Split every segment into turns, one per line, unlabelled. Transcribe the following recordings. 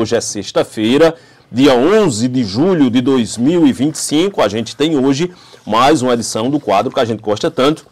Hoje é sexta-feira, dia 11 de julho de 2025. A gente tem hoje mais uma edição do quadro que a gente gosta tanto,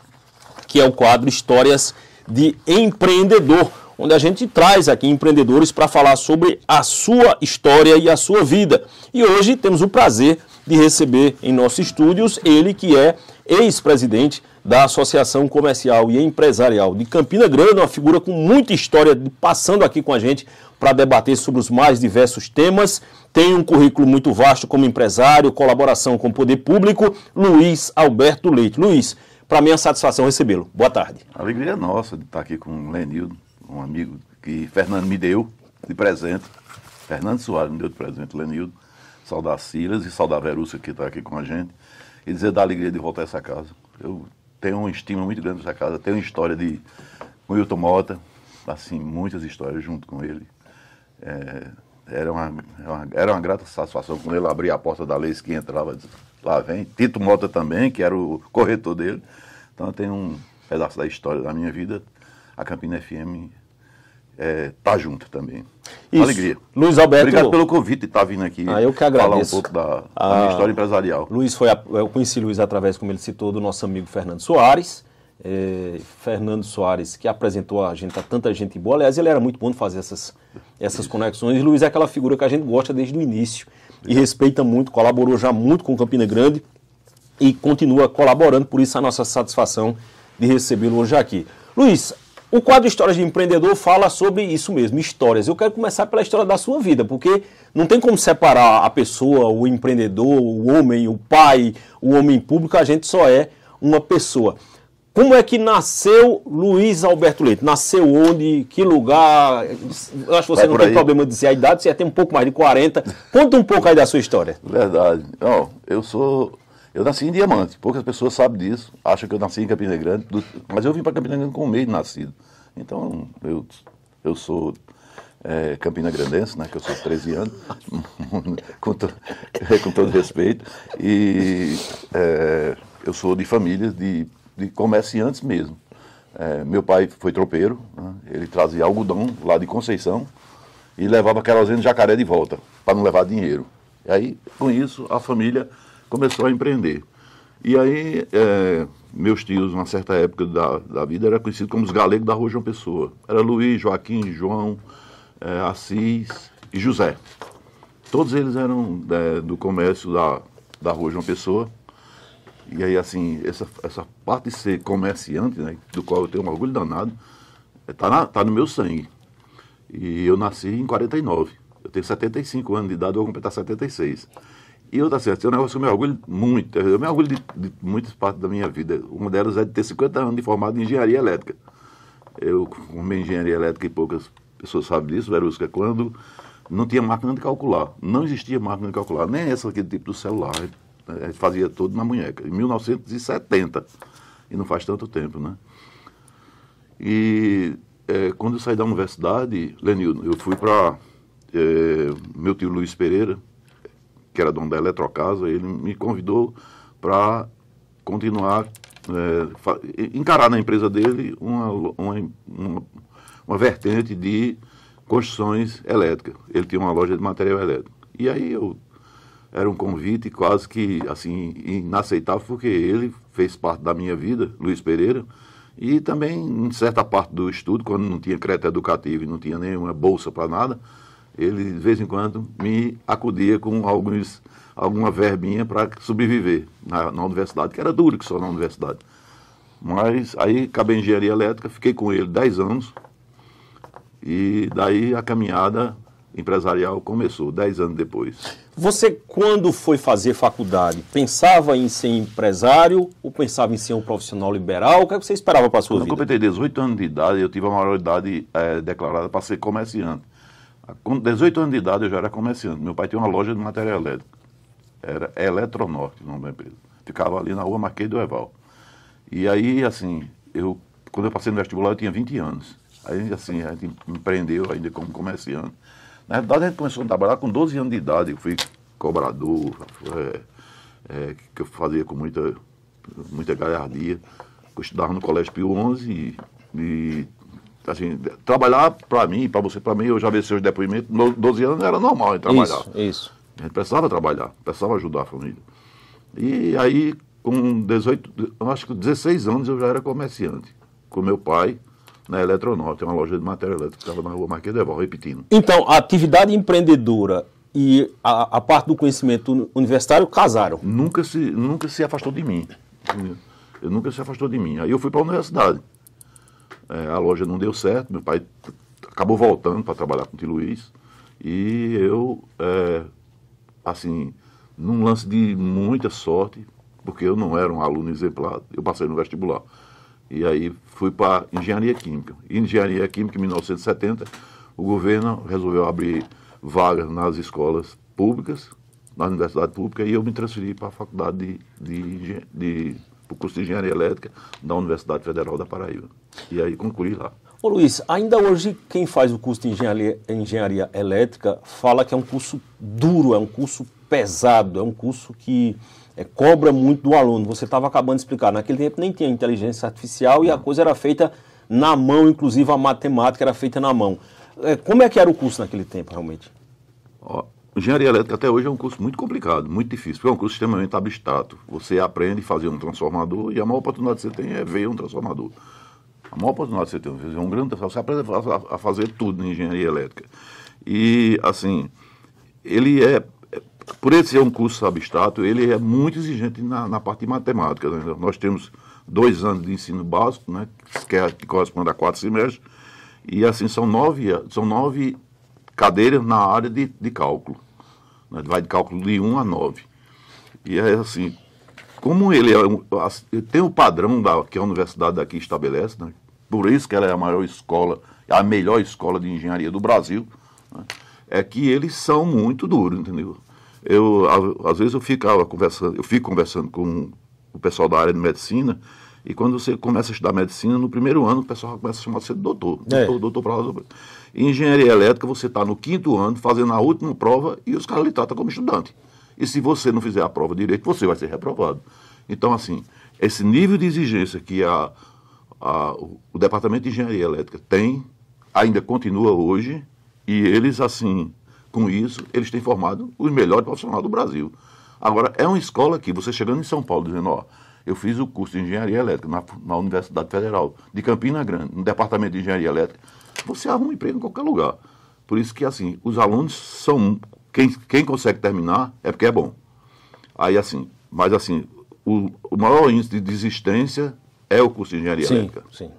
que é o quadro Histórias de Empreendedor, onde a gente traz aqui empreendedores para falar sobre a sua história e a sua vida. E hoje temos o prazer de receber em nossos estúdios ele que é ex-presidente da Associação Comercial e Empresarial de Campina Grande, uma figura com muita história, passando aqui com a gente para debater sobre os mais diversos temas. Tem um currículo muito vasto como empresário, colaboração com o poder público, Luiz Alberto Leite. Luiz, para mim é uma satisfação recebê-lo. Boa tarde.
A alegria é nossa de estar aqui com o Lenildo, um amigo que Fernando me deu de presente. Fernando Soares me deu de presente, Lenildo. Saudar Silas e saudar Verúcia, que está aqui com a gente. E dizer da alegria de voltar a essa casa. Eu tenho uma estima muito grande dessa casa. Tenho uma história com o Hilton Mota, assim, muitas histórias junto com ele. Era uma grata satisfação quando ele abria a porta da Leis que entrava, lá vem. Tito Mota também, que era o corretor dele. Então eu tenho um pedaço da história da minha vida. A Campina FM tá junto também.
Isso.
Alegria.
Luiz Alberto.
Obrigado pelo convite de estar vindo aqui.
Eu que agradeço.
Falar um pouco da minha história empresarial.
Luiz eu conheci Luiz através, como ele citou, do nosso amigo Fernando Soares. Fernando Soares, que apresentou a gente a tanta gente boa. Aliás, ele era muito bom de fazer essas conexões. E Luiz é aquela figura que a gente gosta desde o início e respeita muito, colaborou já muito com Campina Grande e continua colaborando. Por isso a nossa satisfação de recebê-lo hoje aqui. Luiz, o quadro Histórias de Empreendedor fala sobre isso mesmo, histórias. Eu quero começar pela história da sua vida, porque não tem como separar a pessoa, o empreendedor, o homem, o pai, o homem público, a gente só é uma pessoa. Como é que nasceu Luiz Alberto Leite? Nasceu onde? Que lugar? Eu acho que você não tem problema de dizer a idade, você já tem um pouco mais de 40. Conta um pouco aí da sua história.
Verdade. Eu nasci em Diamante, poucas pessoas sabem disso, acham que eu nasci em Campina Grande, mas eu vim para Campina Grande com um mês de nascido. Então, eu sou campina grandense, né, que eu sou 13 anos, com todo respeito, e eu sou de família de comerciantes mesmo. Meu pai foi tropeiro, né, ele trazia algodão lá de Conceição e levava querosene de Jacaré de volta, para não levar dinheiro. E aí, com isso, a família começou a empreender. E aí, meus tios, numa certa época da vida, eram conhecidos como os galegos da Rua João Pessoa. Era Luiz, Joaquim, João, Assis e José. Todos eles eram do comércio da Rua João Pessoa. E aí, assim, essa parte de ser comerciante, né, do qual eu tenho um orgulho danado, tá no meu sangue. E eu nasci em 49. Eu tenho 75 anos de idade, eu vou completar 76. E outra certa, é um negócio que eu me orgulho muito. Eu me orgulho de muitas partes da minha vida. Uma delas é de ter 50 anos de formado em engenharia elétrica. Eu formei em engenharia elétrica e poucas pessoas sabem disso, Verusca, quando não tinha máquina de calcular. Não existia máquina de calcular, nem essa aqui tipo do celular. A gente fazia tudo na munheca. Em 1970. E não faz tanto tempo, né? E quando eu saí da universidade, Lenildo, eu fui para meu tio Luiz Pereira, que era dono da Eletrocasa, ele me convidou para continuar, encarar na empresa dele uma vertente de construções elétricas. Ele tinha uma loja de material elétrico. E aí era um convite quase que assim, inaceitável, porque ele fez parte da minha vida, Luiz Pereira, e também em certa parte do estudo, quando não tinha crédito educativo e não tinha nenhuma bolsa para nada, ele, de vez em quando, me acudia com alguma verbinha para sobreviver na universidade, que era duro que só na universidade. Mas aí acabei em engenharia elétrica, fiquei com ele 10 anos, e daí a caminhada empresarial começou, 10 anos depois.
Você, quando foi fazer faculdade, pensava em ser empresário ou pensava em ser um profissional liberal? O que você esperava para a sua vida?
Quando eu completei 18 anos de idade, eu tive a maioridade declarada para ser comerciante. Com 18 anos de idade eu já era comerciante. Meu pai tinha uma loja de material elétrico. Era Eletronorte, o nome da empresa. Ficava ali na rua Marquês do Eval. E aí, assim, quando eu passei no vestibular eu tinha 20 anos. Aí, assim, a gente empreendeu ainda como comerciante. Na verdade, a gente começou a trabalhar com 12 anos de idade. Eu fui cobrador, que eu fazia com muita galhardia. Eu estudava no Colégio Pio XI e assim, trabalhar para mim, para mim, eu já vi seus depoimentos, 12 anos era normal em trabalhar.
Isso.
A gente precisava trabalhar, precisava ajudar a família. E aí, com 18, acho que 16 anos, eu já era comerciante. Com meu pai, na Eletronorte, uma loja de matéria elétrica que estava na rua Marquês de Deval, repetindo.
Então, a atividade empreendedora e a parte do conhecimento universitário casaram?
Nunca se afastou de mim. Eu nunca se afastou de mim. Aí eu fui para a universidade. A loja não deu certo, meu pai acabou voltando para trabalhar com o tio Luiz. E eu, assim, num lance de muita sorte, porque eu não era um aluno exemplar, eu passei no vestibular. E aí fui para Engenharia Química. E Engenharia Química, em 1970, o governo resolveu abrir vagas nas escolas públicas, na universidade pública, e eu me transferi para a faculdade para o curso de Engenharia Elétrica da Universidade Federal da Paraíba. E aí concluí lá.
Ô Luiz, ainda hoje quem faz o curso de engenharia elétrica fala que é um curso duro, é um curso pesado, é um curso que cobra muito do aluno. Você estava acabando de explicar, naquele tempo nem tinha inteligência artificial e a coisa era feita na mão, inclusive a matemática era feita na mão. Como é que era o curso naquele tempo, realmente?
Engenharia elétrica até hoje é um curso muito complicado, muito difícil, porque é um curso extremamente abstrato. Você aprende a fazer um transformador e a maior oportunidade que você tem é ver um transformador. A maior oportunidade que você tem é fazer um grande transformador. Você aprende a fazer tudo em engenharia elétrica. E, assim, ele por ele ser um curso abstrato, ele é muito exigente na parte de matemática. Né? Nós temos 2 anos de ensino básico, né, que corresponde a 4 semestres, e, assim, são 9 cadeiras na área de cálculo. Vai de cálculo de 1 a 9. E é assim, como ele tem o padrão que a universidade daqui estabelece, né? Por isso que ela é a maior escola, a melhor escola de engenharia do Brasil, né? É que eles são muito duros, entendeu? Às vezes eu fico conversando com o pessoal da área de medicina, e quando você começa a estudar medicina, no primeiro ano o pessoal começa a chamar você de doutor. Doutor para lá. Em engenharia elétrica, você está no 5º ano, fazendo a última prova, e os caras lhe tratam como estudante. E se você não fizer a prova direito, você vai ser reprovado. Então, assim, esse nível de exigência que o Departamento de Engenharia Elétrica tem, ainda continua hoje, e eles, assim, com isso, eles têm formado os melhores profissionais do Brasil. Agora, é uma escola que, você chegando em São Paulo, dizendo, eu fiz o curso de Engenharia Elétrica na Universidade Federal de Campina Grande, no Departamento de Engenharia Elétrica, você arruma um emprego em qualquer lugar. Por isso que, assim, os alunos são... Quem consegue terminar é porque é bom. Aí, assim, mas, assim, o maior índice de desistência é o curso de Engenharia Elétrica.
Sim.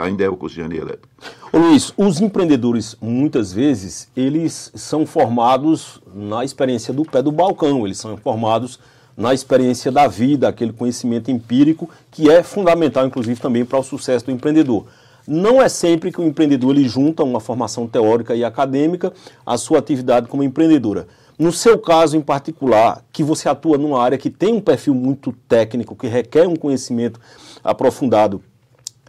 Ainda é o curso de Engenharia Elétrica.
Ô Luiz, os empreendedores, muitas vezes, eles são formados na experiência do pé do balcão, eles são formados na experiência da vida, aquele conhecimento empírico que é fundamental, inclusive, também para o sucesso do empreendedor. Não é sempre que o empreendedor ele junta uma formação teórica e acadêmica à sua atividade como empreendedora. No seu caso em particular, que você atua numa área que tem um perfil muito técnico, que requer um conhecimento aprofundado,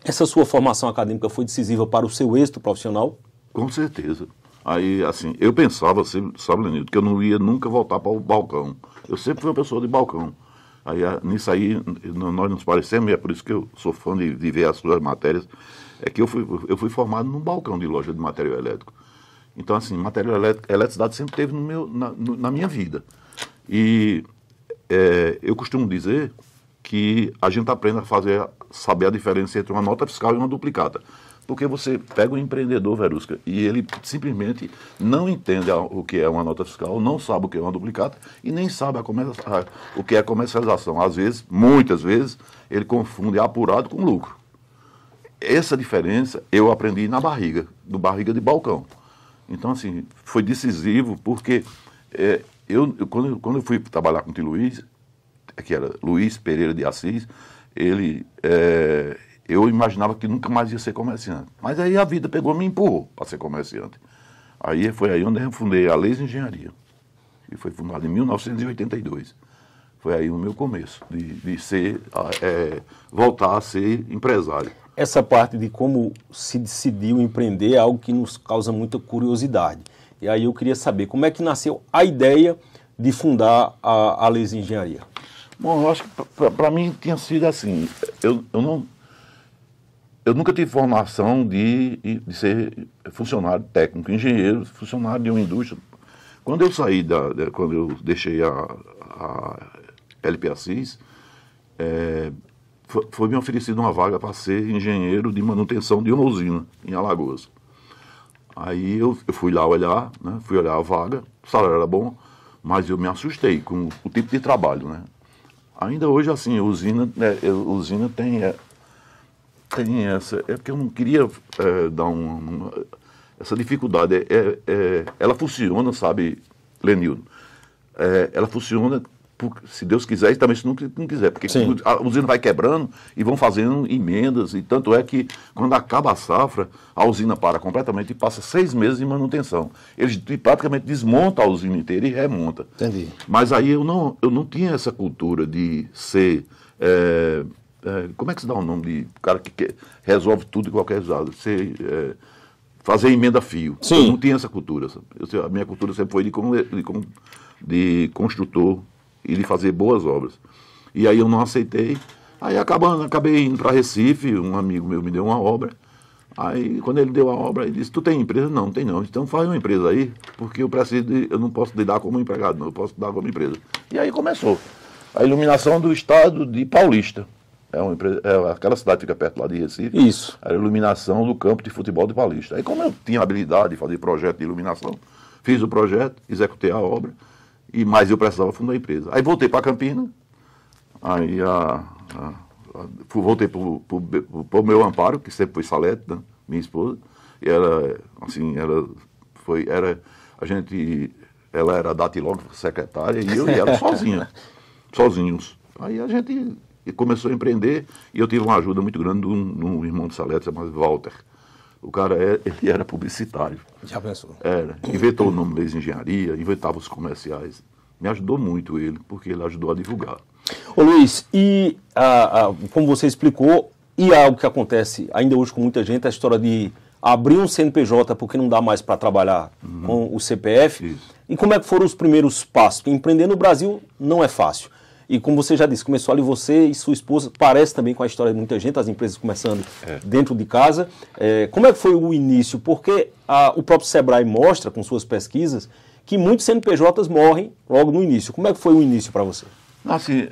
essa sua formação acadêmica foi decisiva para o seu êxito profissional?
Com certeza. Aí, assim, eu pensava, sabe, Lenildo, que eu não ia nunca voltar para o balcão. Eu sempre fui uma pessoa de balcão. Aí, nisso aí, nós nos parecemos, e é por isso que eu sou fã de ver as suas matérias, é que eu fui formado num balcão de loja de material elétrico. Então, assim, material elétrico, eletricidade sempre teve na minha vida. E eu costumo dizer que a gente aprende a saber a diferença entre uma nota fiscal e uma duplicata. Porque você pega um empreendedor, Verusca, e ele simplesmente não entende o que é uma nota fiscal, não sabe o que é uma duplicata e nem sabe o que é comercialização. Às vezes, muitas vezes, ele confunde apurado com lucro. Essa diferença eu aprendi na barriga de balcão. Então, assim, foi decisivo porque quando eu fui trabalhar com o tio Luiz, que era Luiz Pereira de Assis, eu imaginava que nunca mais ia ser comerciante. Mas aí a vida pegou e me empurrou para ser comerciante. Aí foi aí onde eu fundei a Leis Engenharia, que foi fundada em 1982. Foi aí o meu começo, de voltar a ser empresário.
Essa parte de como se decidiu empreender é algo que nos causa muita curiosidade. E aí eu queria saber como é que nasceu a ideia de fundar a Leis Engenharia.
Bom, eu acho que para mim tinha sido assim, eu nunca tive formação de ser funcionário técnico, engenheiro, funcionário de uma indústria. Quando eu saí, quando eu deixei a LP Assis, foi me oferecido uma vaga para ser engenheiro de manutenção de uma usina em Alagoas. Aí eu fui lá olhar, né, fui olhar a vaga, o salário era bom, mas eu me assustei com o tipo de trabalho, né? Ainda hoje, assim, a usina tem essa... É porque eu não queria dar essa dificuldade. Ela funciona, sabe, Lenildo? Ela funciona, se Deus quiser, e também se não quiser. Porque
Sim.
a usina vai quebrando e vão fazendo emendas. E tanto é que, quando acaba a safra, a usina para completamente e passa 6 meses em manutenção. Eles praticamente desmontam a usina inteira e remontam.
Entendi.
Mas aí eu não tinha essa cultura de ser... como é que se dá o nome de cara que resolve tudo de qualquer jeito? Fazer emenda fio.
Sim.
Eu não tinha essa cultura. Sabe? A minha cultura sempre foi de construtor e de fazer boas obras. E aí eu não aceitei. Aí acabei indo para Recife, um amigo meu me deu uma obra. Aí quando ele deu a obra, ele disse, tu tem empresa? Não, não tem não. Então faz uma empresa aí, porque eu não posso lidar como empregado, não, eu posso dar como empresa. E aí começou. A iluminação do estado de Paulista. Aquela cidade fica perto lá de Recife.
Isso.
Era a iluminação do campo de futebol de Paulista. Aí como eu tinha habilidade de fazer projeto de iluminação, fiz o projeto, executei a obra, mas eu precisava fundar a empresa. Aí voltei para Campinas, aí voltei para o meu amparo, que sempre foi Salete, né, minha esposa, e ela, assim, ela era datilógrafa, secretária, e eu e ela sozinhos. Aí a gente começou a empreender, e eu tive uma ajuda muito grande de um irmão de Salete, chamado Walter. O cara, ele era publicitário.
Já pensou?
Era. Inventou o nome de engenharia, inventava os comerciais. Me ajudou muito ele, porque ele ajudou a divulgar.
Ô Luiz, e como você explicou, e algo que acontece ainda hoje com muita gente, a história de abrir um CNPJ porque não dá mais para trabalhar com o CPF.
Isso.
E como é que foram os primeiros passos? Porque empreender no Brasil não é fácil. E como você já disse, começou ali você e sua esposa, parece também com a história de muita gente, as empresas começando dentro de casa. Como é que foi o início? Porque o próprio Sebrae mostra, com suas pesquisas, que muitos CNPJs morrem logo no início. Como é que foi o início para você?
Assim,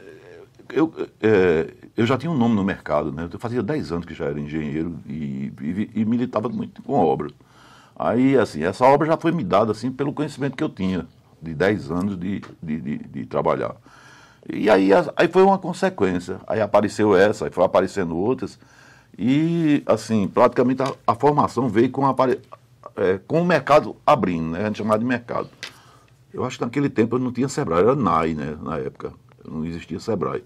eu já tinha um nome no mercado, né? Eu fazia 10 anos que já era engenheiro e militava muito com obras. Aí, assim, essa obra já foi me dada, assim, pelo conhecimento que eu tinha, de 10 anos de trabalhar. E aí foi uma consequência. Aí apareceu essa, aí foi aparecendo outras. E, assim, praticamente a formação veio com o mercado abrindo, né? A gente chamava de mercado. Eu acho que naquele tempo eu não tinha Sebrae, era NAI, né? Na época. Não existia Sebrae.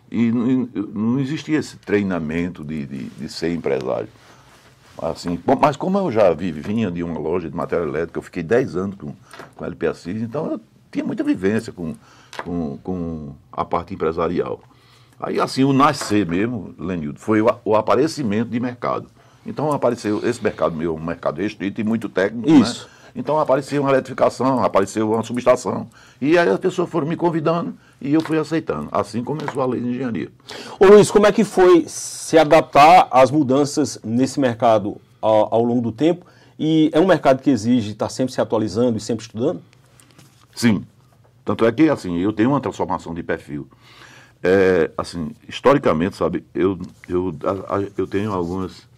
E não existia esse treinamento de ser empresário. Assim, mas como eu já vinha de uma loja de matéria elétrica, eu fiquei 10 anos com a LP Assis, então eu tinha muita vivência com a parte empresarial. Aí, assim, o nascer mesmo, Lenildo, foi o aparecimento de mercado. Então apareceu esse mercado meu, um mercado restrito e muito técnico,
Isso.
né? Então apareceu uma eletrificação, apareceu uma subestação. E aí as pessoas foram me convidando e eu fui aceitando. Assim começou a lei de engenharia.
Ô Luiz, como é que foi se adaptar às mudanças nesse mercado ao longo do tempo? E é um mercado que exige estar sempre se atualizando e sempre estudando?
Sim. Tanto é que, assim, eu tenho uma transformação de perfil. Assim, historicamente, sabe, eu tenho algumas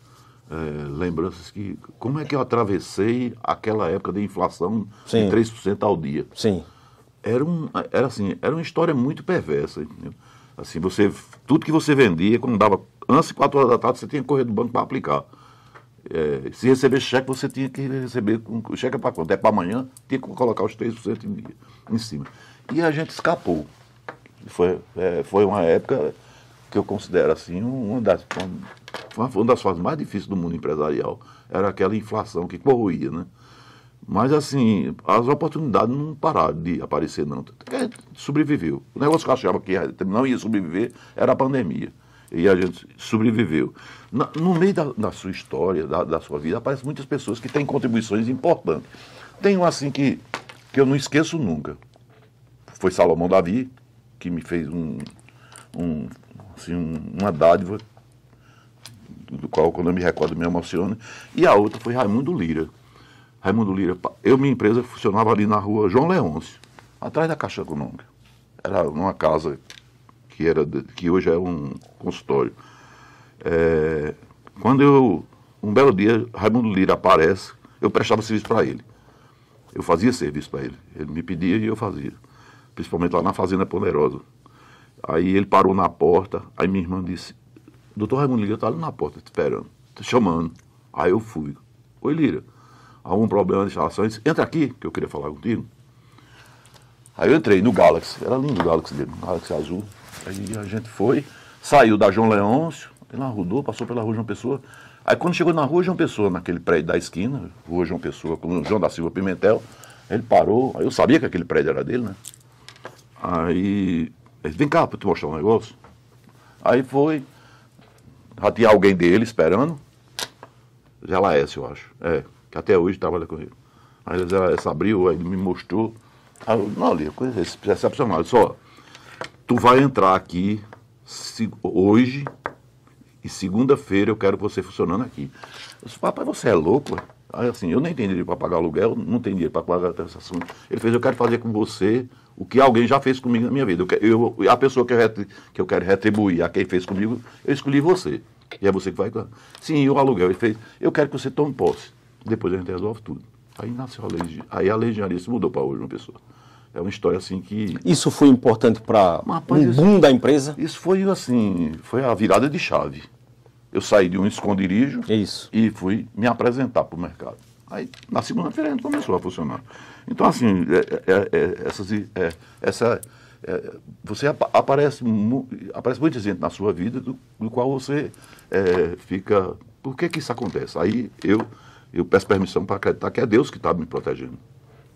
lembranças que... Como é que eu atravessei aquela época de inflação
Sim.
de 3% ao dia?
Sim.
Era uma história muito perversa, entendeu? Assim, tudo que você vendia, quando dava antes de 4 horas da tarde, você tinha que correr do banco para aplicar. Se receber cheque, você tinha que receber, o cheque é para quanto? É para amanhã, tinha que colocar os 3% em cima. E a gente escapou. Foi uma época que eu considero assim, uma das fases mais difíceis do mundo empresarial. Era aquela inflação que corroía, né? Mas, assim, as oportunidades não pararam de aparecer, não. Sobreviveu. O negócio que eu achava que não ia sobreviver era a pandemia. E a gente sobreviveu. No meio da sua história, da sua vida, aparecem muitas pessoas que têm contribuições importantes. Tem um, assim, que eu não esqueço nunca. Foi Salomão Davi, que me fez uma dádiva do qual, quando eu me recordo, me emociona. E a outra foi Raimundo Lira. Raimundo Lira, minha empresa funcionava ali na rua João Leôncio, atrás da Caixa Econômica. Era uma casa que hoje é um consultório. Um belo dia, Raimundo Lira aparece, eu prestava serviço para ele. Eu fazia serviço para ele. Ele me pedia e eu fazia. Principalmente lá na Fazenda Poderosa. Aí ele parou na porta, aí minha irmã disse, doutor Raimundo Lira está ali na porta, te esperando, te chamando. Aí eu fui. Oi, Lira, algum problema de instalação? Ele disse, entra aqui, que eu queria falar contigo. Aí eu entrei no Galaxy, era lindo o Galaxy dele, um Galaxy azul. Aí a gente foi, saiu da João Leôncio, ele rodou, passou pela rua João Pessoa. Aí quando chegou na rua João Pessoa, naquele prédio da esquina, rua João Pessoa, com o João da Silva Pimentel, ele parou, aí eu sabia que aquele prédio era dele, né? Aí ele, vem cá para te mostrar um negócio. Aí foi, já tinha alguém dele esperando, Zé Laércio, eu acho, que até hoje trabalha com ele. Aí Zé Laércio abriu, aí ele me mostrou. Aí eu, não, ali, coisa excepcional. Só, tu vai entrar aqui hoje e segunda-feira eu quero você funcionando aqui. Eu disse, papai, você é louco? Aí assim, eu nem tenho dinheiro para pagar aluguel, não tenho dinheiro para pagar a transação. Ele fez, eu quero fazer com você o que alguém já fez comigo na minha vida. A pessoa que eu quero retribuir a quem fez comigo, eu escolhi você. E é você que vai. Sim, o aluguel. Ele fez, eu quero que você tome posse. Depois a gente resolve tudo. Aí nasceu a lei. Aí a lei de engenharia se mudou para hoje uma pessoa. É uma história assim que...
Isso foi importante para o boom da empresa?
Isso foi assim, foi a virada de chave. Eu saí de um esconderijo e fui me apresentar para o mercado. Aí, na segunda-feira, a gente começou a funcionar. Então, assim, você aparece muita gente na sua vida do qual você fica... Por que isso acontece? Aí eu peço permissão para acreditar que é Deus que está me protegendo.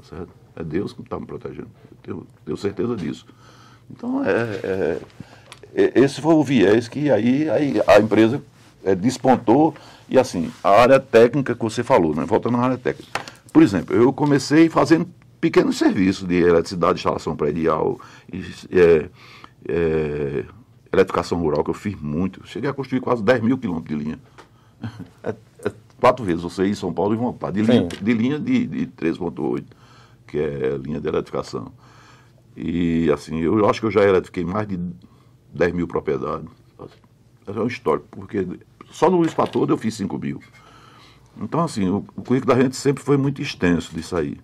Certo? É Deus que está me protegendo. Eu tenho certeza disso. Então, esse foi o viés que aí a empresa despontou. E assim, a área técnica que você falou, né? Voltando à área técnica. Por exemplo, eu comecei fazendo pequenos serviços de eletricidade, instalação predial, eletrificação rural, que eu fiz muito. Cheguei a construir quase 10 mil quilômetros de linha. 4 vezes, você ir em São Paulo e voltar. De linha de 3.8, que é linha de eletrificação. E assim, eu acho que eu já eletrifiquei mais de 10 mil propriedades. É um histórico, porque só no Luiz Patodo eu fiz 5 mil. Então, assim, o currículo da gente sempre foi muito extenso disso aí.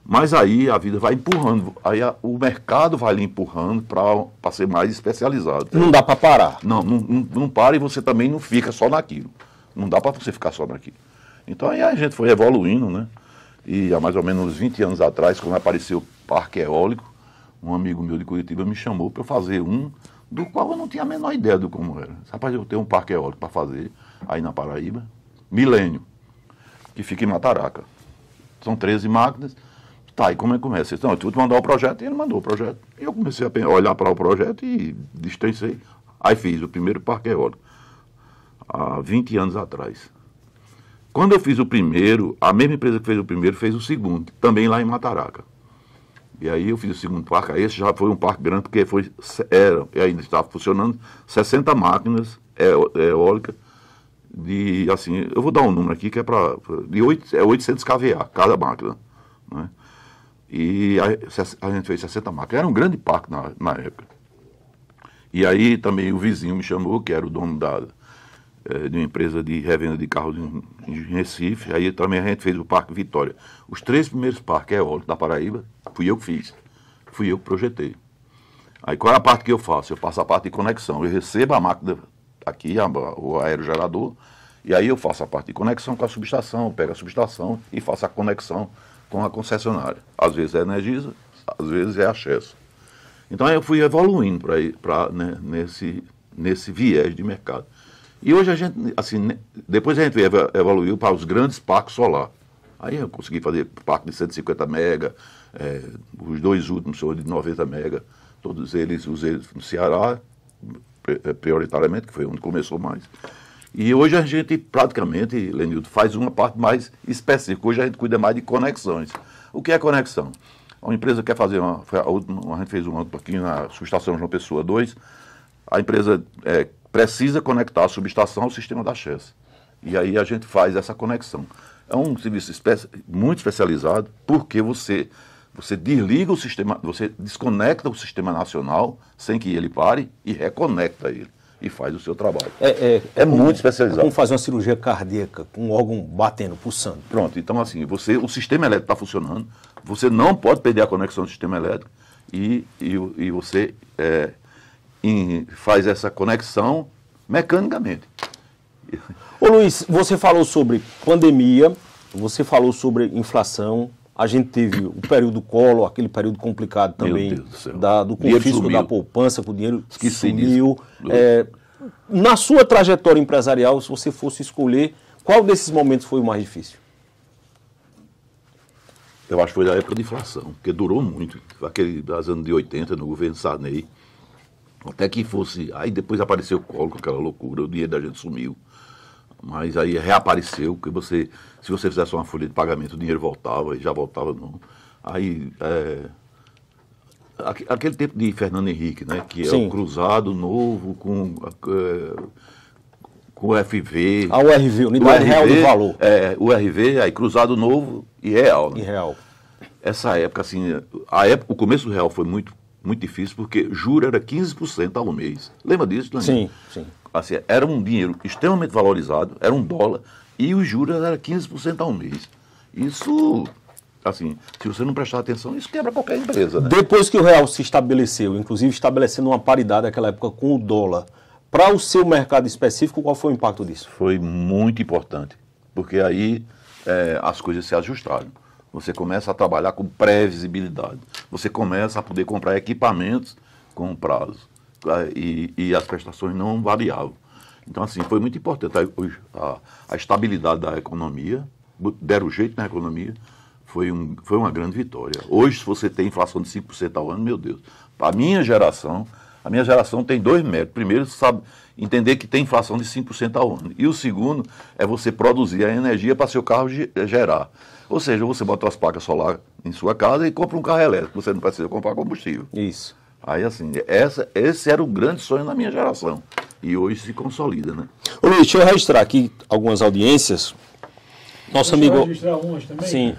Mas aí a vida vai empurrando, aí o mercado vai lhe empurrando para ser mais especializado.
Não dá para parar.
Não para e você também não fica só naquilo. Não dá para você ficar só naquilo. Então aí a gente foi evoluindo, né? E há mais ou menos uns 20 anos atrás, quando apareceu o Parque Eólico, um amigo meu de Curitiba me chamou para eu fazer do qual eu não tinha a menor ideia do como era. Rapaz, eu tenho um parque eólico para fazer aí na Paraíba, Milênio, que fica em Mataraca. São 13 máquinas. Tá, e como é que começa? Então, eu tive que mandar o projeto e ele mandou o projeto. E eu comecei a olhar para o projeto e destensei. Aí fiz o primeiro parque eólico, há 20 anos atrás. Quando eu fiz o primeiro, a mesma empresa que fez o primeiro fez o segundo, também lá em Mataraca. E aí eu fiz o segundo parque, aí esse já foi um parque grande, porque e ainda estava funcionando, 60 máquinas eólicas, de, assim, eu vou dar um número aqui, que é 800 kVA, cada máquina, né? E a gente fez 60 máquinas, era um grande parque na época. E aí também o vizinho me chamou, que era o dono de uma empresa de revenda de carros em Recife. Aí também a gente fez o Parque Vitória. Os 3 primeiros parques eólicos da Paraíba, fui eu que fiz. Fui eu que projetei. Aí qual é a parte que eu faço? Eu faço a parte de conexão. Eu recebo a máquina aqui, o aerogerador, e aí eu faço a parte de conexão com a subestação, pego a subestação e faço a conexão com a concessionária. Às vezes é Energisa, às vezes é Acesso. Então aí eu fui evoluindo né, nesse viés de mercado. E hoje a gente, assim, depois a gente evoluiu para os grandes parques solar. Aí eu consegui fazer parque de 150 mega, os 2 últimos são de 90 mega, todos eles usei no Ceará, prioritariamente, que foi onde começou mais. E hoje a gente praticamente, Lenildo, faz uma parte mais específica. Hoje a gente cuida mais de conexões. O que é conexão? Uma empresa quer fazer a gente fez uma aqui na subestação João Pessoa 2, a empresa precisa conectar a subestação ao sistema da Chess. E aí a gente faz essa conexão. É um serviço muito especializado, porque você desliga o sistema, você desconecta o sistema nacional sem que ele pare e reconecta ele e faz o seu trabalho. É muito especializado.
É como fazer uma cirurgia cardíaca com um órgão batendo, pulsando.
Pronto, então assim, o sistema elétrico está funcionando, você não pode perder a conexão do sistema elétrico e você faz essa conexão mecanicamente.
Ô Luiz, você falou sobre pandemia, você falou sobre inflação, a gente teve o período Collor, aquele período complicado também do confisco da poupança, que o dinheiro sumiu. Na sua trajetória empresarial, se você fosse escolher, qual desses momentos foi o mais difícil?
Eu acho que foi da época de inflação, porque durou muito, aquele das anos de 80, no governo Sarney, até que fosse, aí depois apareceu o Collor com aquela loucura, o dinheiro da gente sumiu. Mas aí reapareceu, porque se você fizesse uma folha de pagamento, o dinheiro voltava, e já voltava não. Aí, aquele tempo de Fernando Henrique, né, que é o cruzado novo com o FV.
O RV, Unidade Real do Valor.
O RV, aí cruzado novo e real. Né?
E real.
Essa época, assim, o começo do real foi muito, muito difícil, porque juro era 15% ao mês. Lembra disso, Daniel?
Sim.
Assim, era um dinheiro extremamente valorizado, era um dólar, e os juros eram 15% ao mês. Isso, assim, se você não prestar atenção, isso quebra qualquer empresa, né?
Depois que o real se estabeleceu, inclusive estabelecendo uma paridade naquela época com o dólar, para o seu mercado específico, qual foi o impacto disso?
Foi muito importante, porque aí as coisas se ajustaram. Você começa a trabalhar com previsibilidade, você começa a poder comprar equipamentos com prazo. E as prestações não variavam. Então, assim, foi muito importante. A estabilidade da economia, deram jeito na economia, foi uma grande vitória. Hoje, se você tem inflação de 5% ao ano, meu Deus. A minha geração tem dois méritos. Primeiro, você sabe entender que tem inflação de 5% ao ano. E o segundo é você produzir a energia para seu carro gerar. Ou seja, você bota as placas solar em sua casa e compra um carro elétrico. Você não precisa comprar combustível.
Isso.
Aí, assim, esse era o grande sonho da minha geração. E hoje se consolida, né?
Ô Luiz, deixa eu registrar aqui algumas audiências. Nosso amigo...
registrar umas também?
Sim.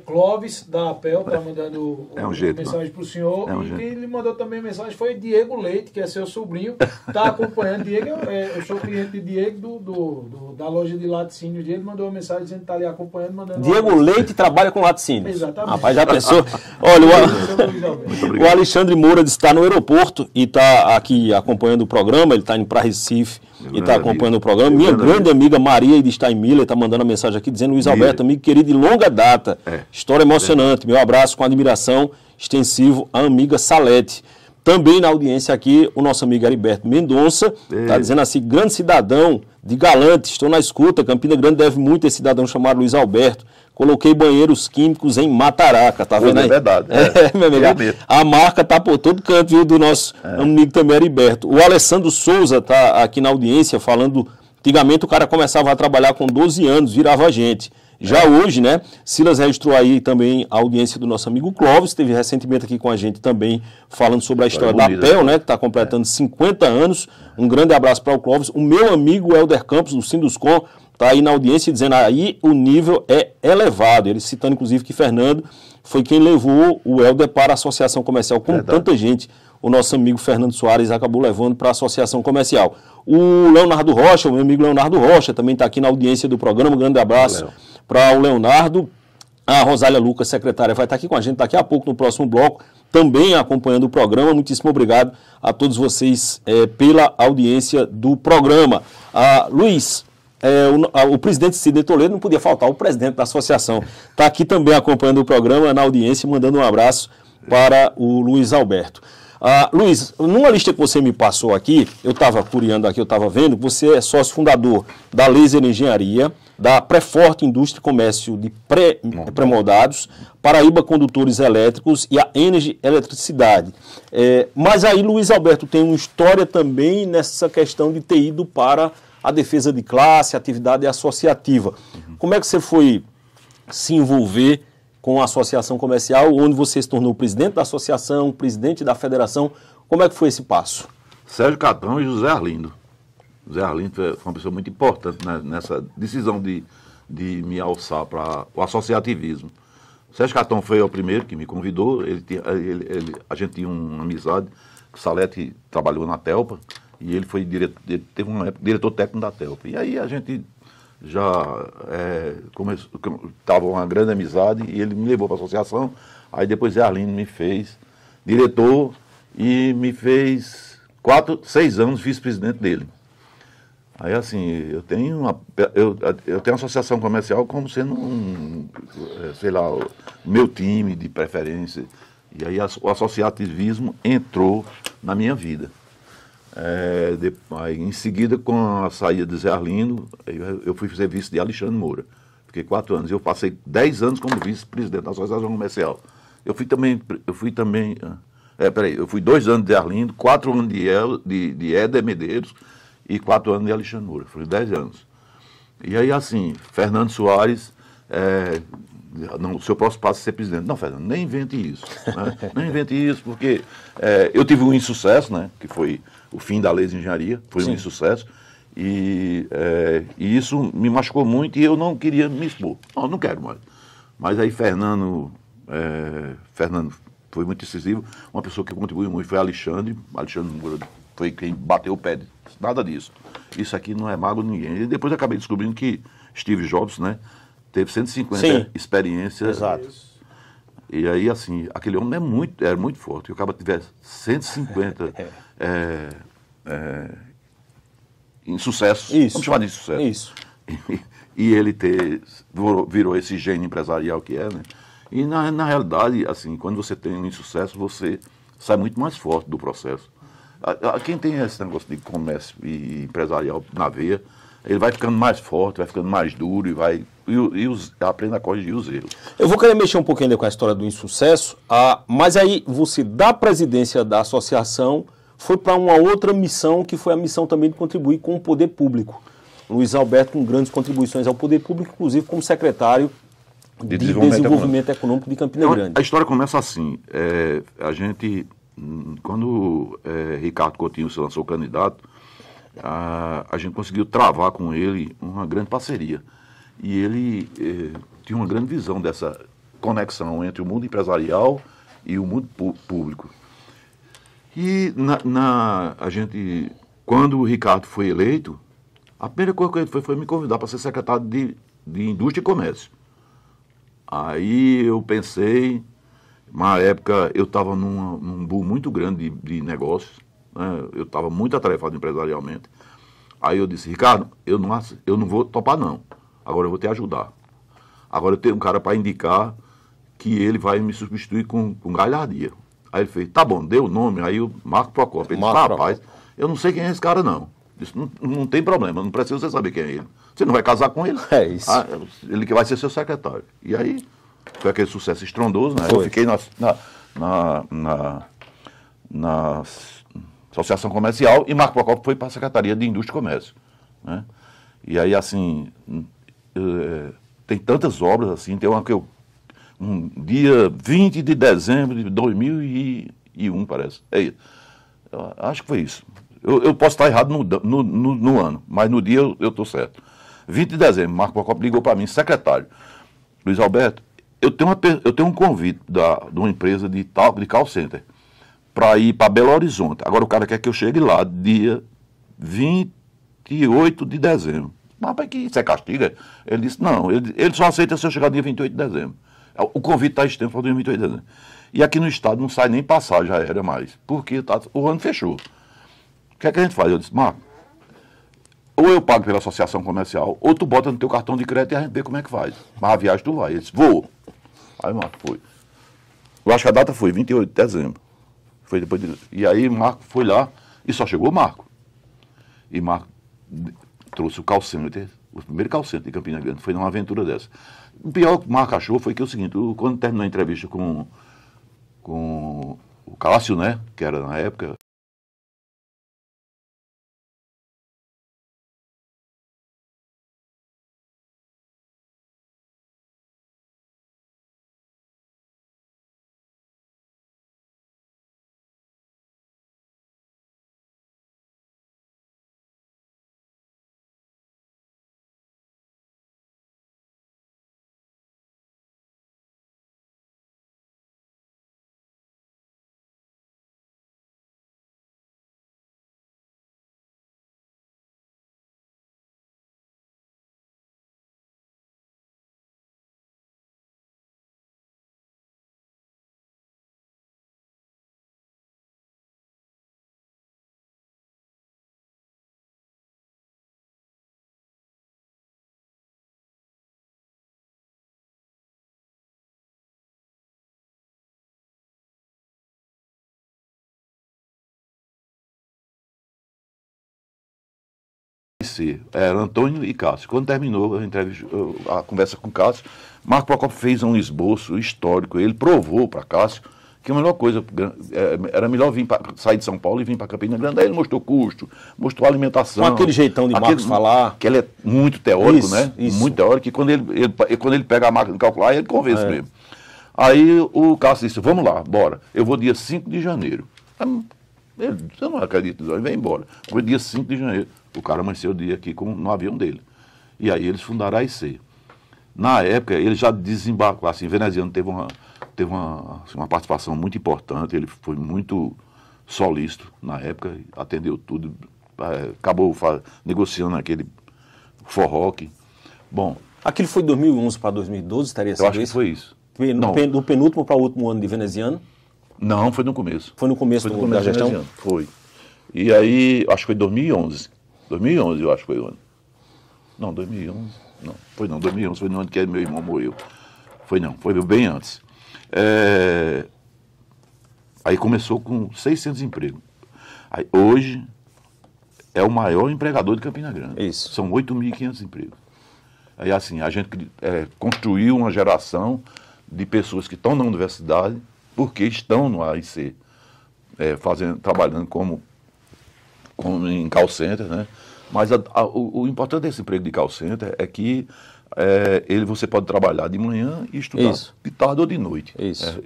Clóvis, da APEL, está mandando mensagem para o senhor. E quem lhe mandou também mensagem foi Diego Leite, que é seu sobrinho. Está acompanhando. Diego, eu sou cliente de Diego, da loja de laticínio. Diego mandou uma mensagem dizendo que está ali acompanhando. Mandando
Diego Leite trabalha com laticínio.
Exatamente.
Rapaz, já pensou? Olha, o Alexandre Moura está no aeroporto e está aqui acompanhando o programa. Ele está indo para Recife e está acompanhando o programa. Minha grande amiga Maria de Steinmiller está mandando uma mensagem aqui dizendo: Luiz Alberto, amigo querido de longa data, história emocionante, meu abraço com admiração extensivo à amiga Salete. Também na audiência aqui, o nosso amigo Heriberto Mendonça, está dizendo assim: grande cidadão de Galante, estou na escuta, Campina Grande deve muito a esse cidadão chamado Luiz Alberto, coloquei banheiros químicos em Mataraca, tá vendo aí?
É verdade.
Meu amigo, a marca tá por todo canto, viu, do nosso amigo também Heriberto. O Alessandro Souza está aqui na audiência falando, antigamente o cara começava a trabalhar com 12 anos, virava gente. Já hoje, né, Silas registrou aí também a audiência do nosso amigo Clóvis, esteve recentemente aqui com a gente também falando sobre a história da APEL, né, que está completando 50 anos. Um grande abraço para o Clóvis. O meu amigo Helder Campos, do Sinduscom, está aí na audiência dizendo aí o nível é elevado. Ele citando, inclusive, que Fernando foi quem levou o Helder para a associação comercial, como tanta gente. O nosso amigo Fernando Soares acabou levando para a associação comercial. O Leonardo Rocha, o meu amigo Leonardo Rocha, também está aqui na audiência do programa. Um grande abraço para o Leonardo. A Rosália Lucas, secretária, vai estar aqui com a gente daqui a pouco no próximo bloco, também acompanhando o programa. Muitíssimo obrigado a todos vocês pela audiência do programa. Luiz, o presidente Sidney Toledo não podia faltar, o presidente da associação está aqui também acompanhando o programa na audiência, mandando um abraço para o Luiz Alberto. Luiz, numa lista que você me passou aqui, eu estava curiando aqui, eu estava vendo, você é sócio fundador da Laser Engenharia, da Preforte Indústria e Comércio de Pré-moldados, Paraíba Condutores Elétricos e a Energy Eletricidade. Mas aí Luiz Alberto tem uma história também nessa questão de ter ido para a defesa de classe, atividade associativa. Como é que você foi se envolver com a associação comercial, onde você se tornou presidente da associação, presidente da federação? Como é que foi esse passo?
Sérgio Catão e José Arlindo. Zé Arlindo foi uma pessoa muito importante, né, nessa decisão de me alçar para o associativismo. O Sérgio Catão foi o primeiro que me convidou, a gente tinha uma amizade, o Salete trabalhou na Telpa, e ele foi teve uma época diretor técnico da Telpa. E aí a gente já estava uma grande amizade, e ele me levou para a associação, aí depois Zé Arlindo me fez diretor e me fez 6 anos vice-presidente dele. Aí, assim, eu tenho uma associação comercial como sendo sei lá, o meu time de preferência. E aí o associativismo entrou na minha vida. Aí, em seguida, com a saída de Zé Arlindo, eu fui fazer vice de Alexandre Moura. Fiquei 4 anos. Eu passei 10 anos como vice-presidente da associação comercial. Eu fui 2 anos de Arlindo, 4 anos de Éder Medeiros, e 4 anos de Alexandre Moura, foi 10 anos. E aí, assim, Fernando Soares, o seu próximo passo é ser presidente. Não, Fernando, nem invente isso. Né? Nem invente isso, porque eu tive um insucesso, né, que foi o fim da lei de engenharia, foi um insucesso, e isso me machucou muito e eu não queria me expor. Não quero mais. Mas aí Fernando foi muito decisivo, uma pessoa que contribuiu muito foi Alexandre Moura foi quem bateu o pé. Nada disso. Isso aqui não é mago de ninguém. E depois eu acabei descobrindo que Steve Jobs, né, teve 150 experiências.
Exato.
E aí, assim, aquele homem era muito forte. E o cara tivesse 150 insucessos. Vamos chamar de sucesso.
Isso.
E ele virou esse gênio empresarial que é, né? E na realidade, assim, quando você tem um insucesso, você sai muito mais forte do processo. Quem tem esse negócio de comércio e empresarial na veia, ele vai ficando mais forte, vai ficando mais duro e aprende a corrigir os erros.
Eu vou querer mexer um pouquinho ainda com a história do insucesso, mas aí você, da presidência da associação, foi para uma outra missão, que foi a missão também de contribuir com o poder público. Luiz Alberto com grandes contribuições ao poder público, inclusive como secretário de Desenvolvimento Econômico de Campina Grande.
A história começa assim, quando Ricardo Coutinho se lançou candidato, a gente conseguiu travar com ele uma grande parceria. E ele tinha uma grande visão dessa conexão entre o mundo empresarial e o mundo público. E quando o Ricardo foi eleito, a primeira coisa que ele foi me convidar para ser secretário de Indústria e Comércio. Aí eu pensei, na época eu estava num boom muito grande de negócios, né? Eu estava muito atarefado empresarialmente. Aí eu disse, Ricardo, eu não vou topar não, agora eu vou te ajudar. Agora eu tenho um cara para indicar que ele vai me substituir com galhardia. Aí ele fez, tá bom, deu o nome, aí o Marco Procópio. Ele disse, rapaz, eu não sei quem é esse cara não. Disse, não tem problema, não precisa você saber quem é ele. Você não vai casar com ele?
É isso.
Ele que vai ser seu secretário. E aí foi aquele sucesso estrondoso, né? Eu fiquei na Associação Comercial e Marco Procópio foi para a Secretaria de Indústria e Comércio, né? E aí, assim, tem tantas obras, assim, tem uma que um dia 20 de dezembro de 2001, parece. Acho que foi isso. Eu posso estar errado no ano, mas no dia eu estou certo. 20 de dezembro, Marco Procópio ligou para mim, secretário. Luiz Alberto, eu tenho um convite de uma empresa de call center para ir para Belo Horizonte. Agora o cara quer que eu chegue lá dia 28 de dezembro. Mas para que você castiga? Ele disse, não, ele só aceita se eu chegar dia 28 de dezembro. O convite está extenso para dia 28 de dezembro. E aqui no estado não sai nem passagem aérea mais, porque o ano fechou. O que é que a gente faz? Eu disse, Marco, ou eu pago pela associação comercial, ou tu bota no teu cartão de crédito e a gente vê como é que faz. Mas a viagem tu vai. Ele disse, vou. Aí Marco foi. Eu acho que a data foi 28 de dezembro. Foi depois E aí Marco foi lá e só chegou o Marco. E Marco trouxe o call center, o primeiro call center de Campina Grande. Foi numa aventura dessa. O pior que o Marco achou foi que é o seguinte, quando terminou a entrevista com o Cássio, né, que era na época, Era Antônio e Cássio. Quando terminou a conversa com Cássio, Marco Procópio fez um esboço histórico. Ele provou para Cássio que a melhor coisa era melhor sair de São Paulo e vir para Campina Grande. Aí ele mostrou custo, mostrou alimentação.
Com aquele jeitão de Marcos falar.
Que ele é muito teórico,
isso,
né?
Isso.
Muito teórico. E quando ele pega a máquina de calcular, ele convence mesmo. Aí o Cássio disse, vamos lá, bora. Eu vou dia 5 de janeiro. Você não acredita, ele vem embora. Foi dia 5 de janeiro. O cara amanheceu o dia aqui no avião dele. E aí eles fundaram a IC. Na época, ele já desembarcou, assim, Veneziano teve uma participação muito importante, ele foi muito solícito na época, atendeu tudo, acabou negociando aquele forroque. Bom...
Aquilo foi de 2011 para 2012, estaria sendo
isso? Eu acho que foi isso.
Do penúltimo para o último ano de Veneziano?
Não, foi no começo.
Foi no começo da gestão? Veneziano.
Foi. E aí, acho que foi 2011. 2011 eu acho que foi o ano. Não, 2011... Não, foi não, 2011 foi no ano que meu irmão morreu. Foi bem antes. Aí começou com 600 empregos. Aí, hoje é o maior empregador de Campina Grande.
Isso.
São 8.500 empregos. Aí assim, a gente construiu uma geração de pessoas que estão na universidade porque estão no AIC, trabalhando como em call center, né? Mas o importante desse emprego de call center é que você pode trabalhar de manhã e estudar de tarde ou de noite.
Isso.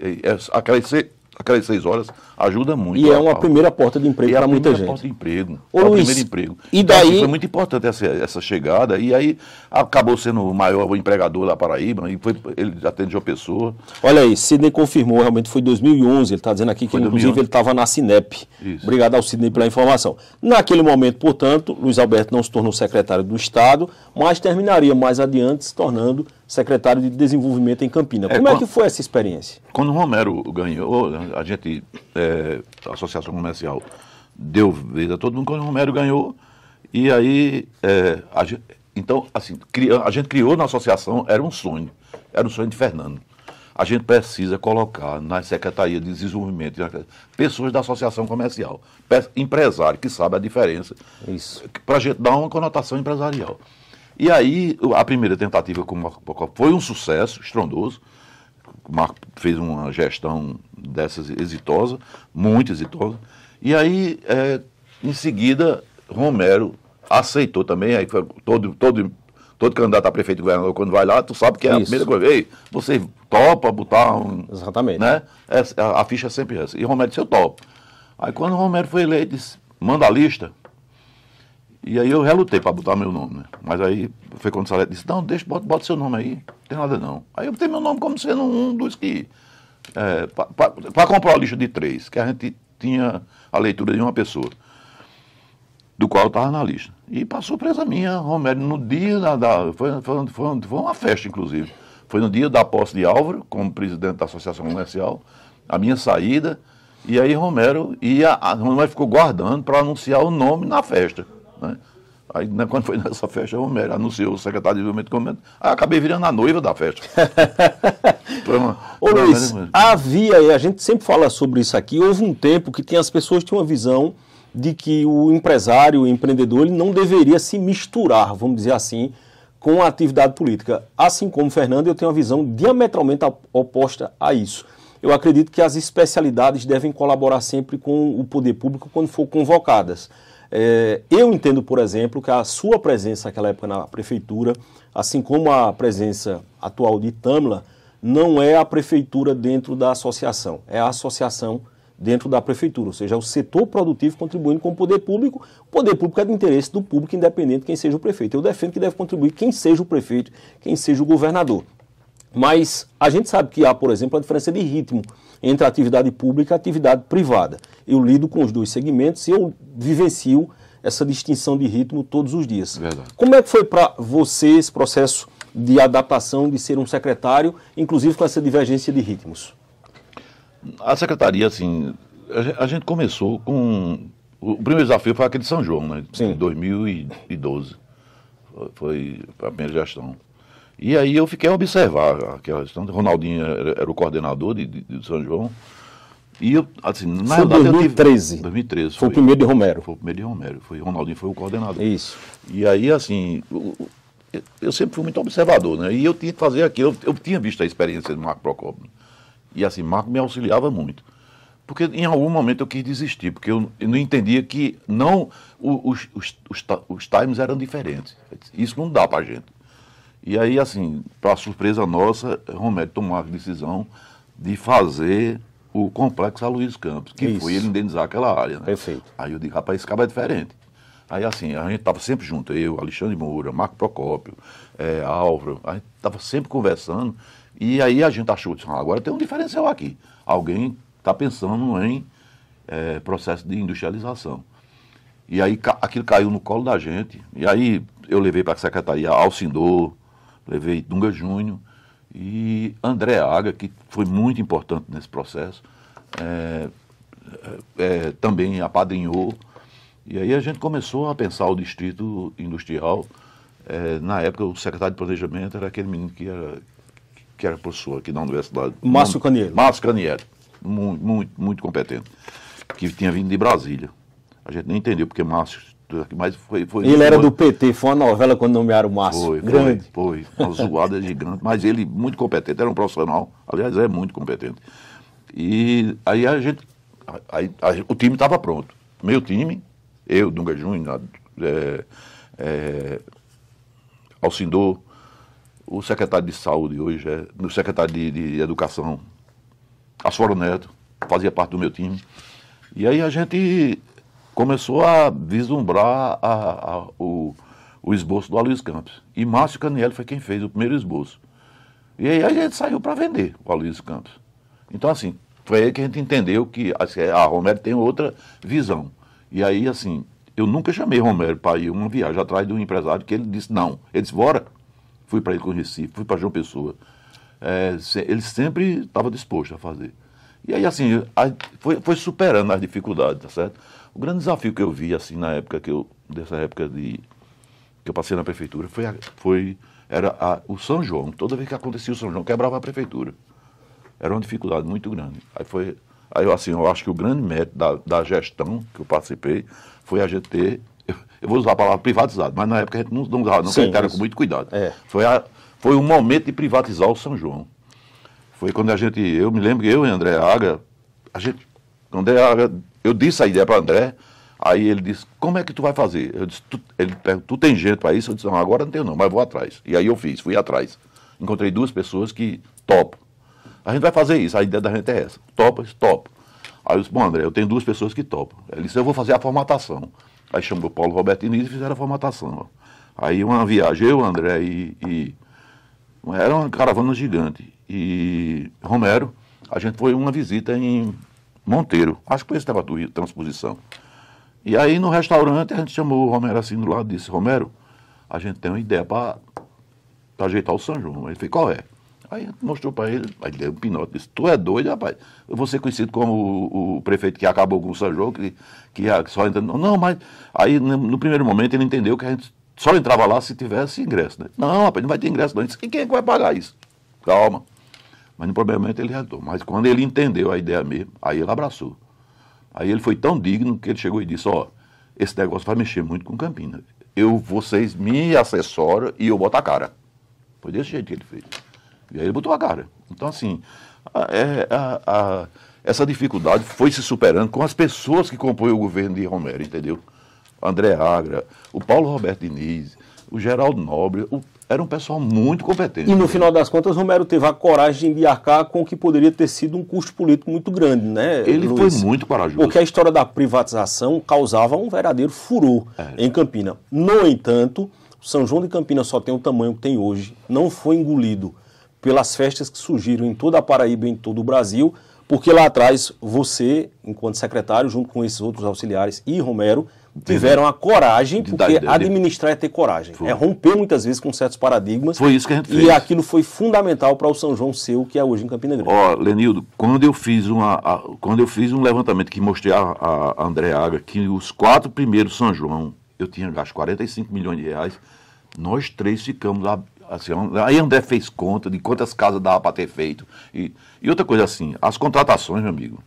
Aquelas 6 horas ajuda muito.
E é uma primeira porta de emprego para muita gente.
É a primeira porta de emprego.
Ô, Luiz,
primeiro emprego.
E daí...
Então, assim, foi muito importante essa chegada. E aí acabou sendo o maior empregador da Paraíba. E ele atendeu a pessoa.
Olha aí, Sidney confirmou, realmente foi em 2011. Ele está dizendo aqui que, inclusive, ele estava na Sinep.
Isso.
Obrigado ao Sidney pela informação. Naquele momento, portanto, Luiz Alberto não se tornou secretário do Estado, mas terminaria mais adiante se tornando secretário de Desenvolvimento em Campina. Como é que foi essa experiência?
Quando o Romero ganhou, a Associação Comercial deu vez a todo mundo quando o Romero ganhou, e aí, então, assim, a gente criou na associação, era um sonho de Fernando. A gente precisa colocar na Secretaria de Desenvolvimento pessoas da Associação Comercial, empresário que sabe a diferença, para a gente dar uma conotação empresarial. E aí, a primeira tentativa com o Marco Procópio foi um sucesso estrondoso. O Marco fez uma gestão dessas exitosa, muito exitosa. E aí, em seguida, Romero aceitou também. Aí todo candidato a prefeito e governador, quando vai lá, tu sabe que é a primeira coisa. Ei, você topa botar um...
Exatamente.
Né? A ficha é sempre essa. E Romero disse, eu topo. Aí quando o Romero foi eleito, disse, manda a lista. E aí eu relutei para botar meu nome, né? Mas aí foi quando o Salete disse, não, bota seu nome aí, não tem nada não. Aí eu botei meu nome como sendo um dos que... para comprar a lista de 3, que a gente tinha a leitura de uma pessoa, do qual eu estava na lista. E para surpresa minha, Romero, no dia foi uma festa, inclusive. Foi no dia da posse de Álvaro, como presidente da Associação Comercial, a minha saída, e aí Romero ficou guardando para anunciar o nome na festa. Né? Aí, quando foi nessa festa, o Romero anunciou o secretário de Desenvolvimento Econômico. Aí acabei virando a noiva da festa.
Ô Luiz, a gente sempre fala sobre isso aqui, houve um tempo que as pessoas tinham uma visão de que o empresário, o empreendedor, ele não deveria se misturar, vamos dizer assim, com a atividade política. Assim como o Fernando, eu tenho uma visão diametralmente oposta a isso. Eu acredito que as especialidades devem colaborar sempre com o poder público quando for convocadas. Eu entendo, por exemplo, que a sua presença naquela época na prefeitura, assim como a presença atual de Itamla, não é a prefeitura dentro da associação, é a associação dentro da prefeitura, ou seja, é o setor produtivo contribuindo com o poder público é do interesse do público, independente de quem seja o prefeito. Eu defendo que deve contribuir quem seja o prefeito, quem seja o governador. Mas a gente sabe que há, por exemplo, a diferença de ritmo entre a atividade pública e a atividade privada. Eu lido com os dois segmentos e eu vivencio essa distinção de ritmo todos os dias.
Verdade.
Como é que foi para você esse processo de adaptação, de ser um secretário, inclusive com essa divergência de ritmos?
A secretaria, assim, a gente começou com... O primeiro desafio foi aquele de São João, né?
Sim.
Em 2012. Foi a primeira gestão. E aí eu fiquei a observar aquela questão. Ronaldinho era o coordenador de São João. E eu, assim, na
foi
verdade,
2013.
2013.
Foi o primeiro de Romero.
Foi o primeiro de Romero. Foi, Ronaldinho foi o coordenador.
Isso.
E aí, assim, eu sempre fui muito observador, né? E eu tinha que fazer aquilo. Eu tinha visto a experiência do Marco Procópio. E assim, Marco me auxiliava muito. Porque em algum momento eu quis desistir, porque eu não entendia que não os times eram diferentes. Isso não dá pra gente. E aí, assim, para surpresa nossa, Romero tomou a decisão de fazer o complexo Aloysio Campos, que foi ele indenizar aquela área. Né?
Perfeito.
Aí eu digo, rapaz, esse cara é diferente. Aí, assim, a gente estava sempre junto, eu, Alexandre Moura, Marco Procópio, Álvaro, a gente estava sempre conversando, e aí a gente achou, agora tem um diferencial aqui. Alguém está pensando em processo de industrialização. E aí aquilo caiu no colo da gente, e aí eu levei para a secretaria Alcindor, levei Dunga Júnior e André Aga, que foi muito importante nesse processo, também apadrinhou. E aí a gente começou a pensar o distrito industrial. Na época, o secretário de planejamento era aquele menino que era professor aqui na universidade.
Márcio Caniero.
Márcio Caniero, muito competente, que tinha vindo de Brasília. A gente nem entendeu porque Márcio... Mas foi
ele era do PT, foi uma novela quando nomearam o Márcio.
Foi, uma zoada gigante, mas ele muito competente, era um profissional, aliás, é muito competente. E aí o time estava pronto. Meu time, eu, Dunga Júnior, Alcindor, o secretário de saúde hoje, o secretário de educação, Asforo Neto, fazia parte do meu time. E aí a gente começou a vislumbrar o esboço do Aloysio Campos. E Márcio Caniero foi quem fez o primeiro esboço. E aí a gente saiu para vender o Aloysio Campos. Então, assim, foi aí que a gente entendeu que a Romero tem outra visão. E aí, assim, eu nunca chamei Romero para ir uma viagem atrás de um empresário que ele disse não. Ele disse, bora. Fui para ele com Recife, fui para João Pessoa. Ele sempre estava disposto a fazer. E aí, assim, foi superando as dificuldades, tá certo? O grande desafio que eu vi, assim, na época dessa época que eu passei na prefeitura, era o São João. Toda vez que acontecia o São João, quebrava a prefeitura. Era uma dificuldade muito grande. Aí assim, eu acho que o grande mérito da gestão que eu participei foi a gente ter, eu vou usar a palavra privatizado, mas na época a gente não usava, não, porque a gente era com muito cuidado. Foi um momento de privatizar o São João. Foi quando eu me lembro que eu e André Aga, eu disse a ideia para André, aí ele disse, como é que tu vai fazer? Eu disse, tu tem gente para isso? Eu disse, não, agora não tenho não, mas vou atrás. E aí eu fui atrás. Encontrei 2 pessoas que topam. A gente vai fazer isso, a ideia da gente é essa. Topa. Aí eu disse, bom, André, eu tenho 2 pessoas que topam. Ele disse, eu vou fazer a formatação. Aí chamou o Paulo Roberto Inês e fizeram a formatação. Aí uma viagem, eu, André era uma caravana gigante. E Romero, a gente foi uma visita em Monteiro. Acho que foi esse negócio de transposição. E aí no restaurante a gente chamou o Romero assim do lado e disse, Romero, a gente tem uma ideia para ajeitar o São João. Ele fez, qual é? Aí a gente mostrou para ele, aí ele deu um pinote, disse, tu é doido, rapaz? Eu vou ser conhecido como o prefeito que acabou com o São João, que só entra... Não, mas aí no primeiro momento ele entendeu que a gente só entrava lá se tivesse ingresso. Né? Não, rapaz, não vai ter ingresso não. Ele disse, e quem é que vai pagar isso? Calma. Mas no primeiro momento ele reatou. Mas quando ele entendeu a ideia mesmo, aí ele abraçou. Aí ele foi tão digno que ele chegou e disse, esse negócio vai mexer muito com Campinas. Vocês me assessoram e eu boto a cara. Foi desse jeito que ele fez. E aí ele botou a cara. Então, assim, essa dificuldade foi se superando com as pessoas que compõem o governo de Romero, entendeu? André Agra, o Paulo Roberto Diniz, o Geraldo Nobre, era um pessoal muito competente.
E no final das contas, Romero teve a coragem de arcar com o que poderia ter sido um custo político muito grande, né?
Ele Luiz? Foi muito corajoso.
Porque a história da privatização causava um verdadeiro furor em Campinas. No entanto, São João de Campinas só tem o tamanho que tem hoje, não foi engolido pelas festas que surgiram em toda a Paraíba e em todo o Brasil, porque lá atrás você, enquanto secretário, junto com esses outros auxiliares e Romero, tiveram a coragem, porque administrar é ter coragem. Foi. É romper muitas vezes com certos paradigmas.
Foi isso que a gente fez.
E aquilo foi fundamental para o São João ser o que é hoje em Campina Grande.
Lenildo, quando eu fiz um levantamento que mostrei a André Aga, que os 4 primeiros São João, eu tinha gasto 45 milhões de reais, nós 3 ficamos lá. Assim, aí André fez conta de quantas casas dava para ter feito. E outra coisa assim, as contratações, meu amigo,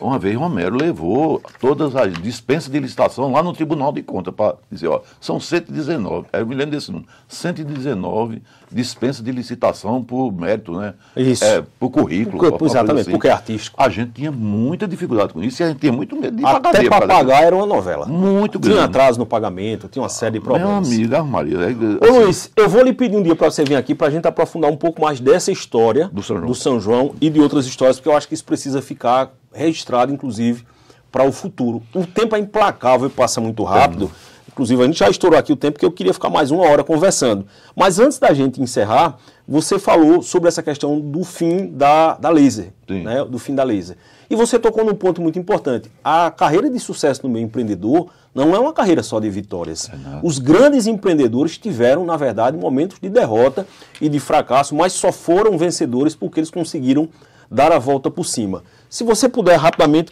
Uma vez Romero levou todas as dispensas de licitação lá no Tribunal de Contas para dizer, ó, são 119, eu me lembro desse número, 119 dispensas de licitação por mérito, né?
Isso.
Por currículo.
Exatamente,
assim.
porque é artístico.
A gente tinha muita dificuldade com isso e a gente tinha muito medo de
pagar. Até para pagar era uma novela.
Muito grande.
Tinha atraso no pagamento, tinha uma série de problemas.
Meu amigo, Maria.
Ô Luiz, eu vou lhe pedir um dia para você vir aqui para a gente aprofundar um pouco mais dessa história do São João e de outras histórias, porque eu acho que isso precisa ficar registrado, inclusive, para o futuro. O tempo é implacável e passa muito rápido. Inclusive, a gente já estourou aqui o tempo, porque eu queria ficar mais uma hora conversando. Mas antes da gente encerrar, você falou sobre essa questão do fim da laser. Né? Do fim da laser. E você tocou num ponto muito importante. A carreira de sucesso no meio empreendedor não é uma carreira só de vitórias. Os grandes empreendedores tiveram, na verdade, momentos de derrota e de fracasso, mas só foram vencedores porque eles conseguiram dar a volta por cima. Se você puder rapidamente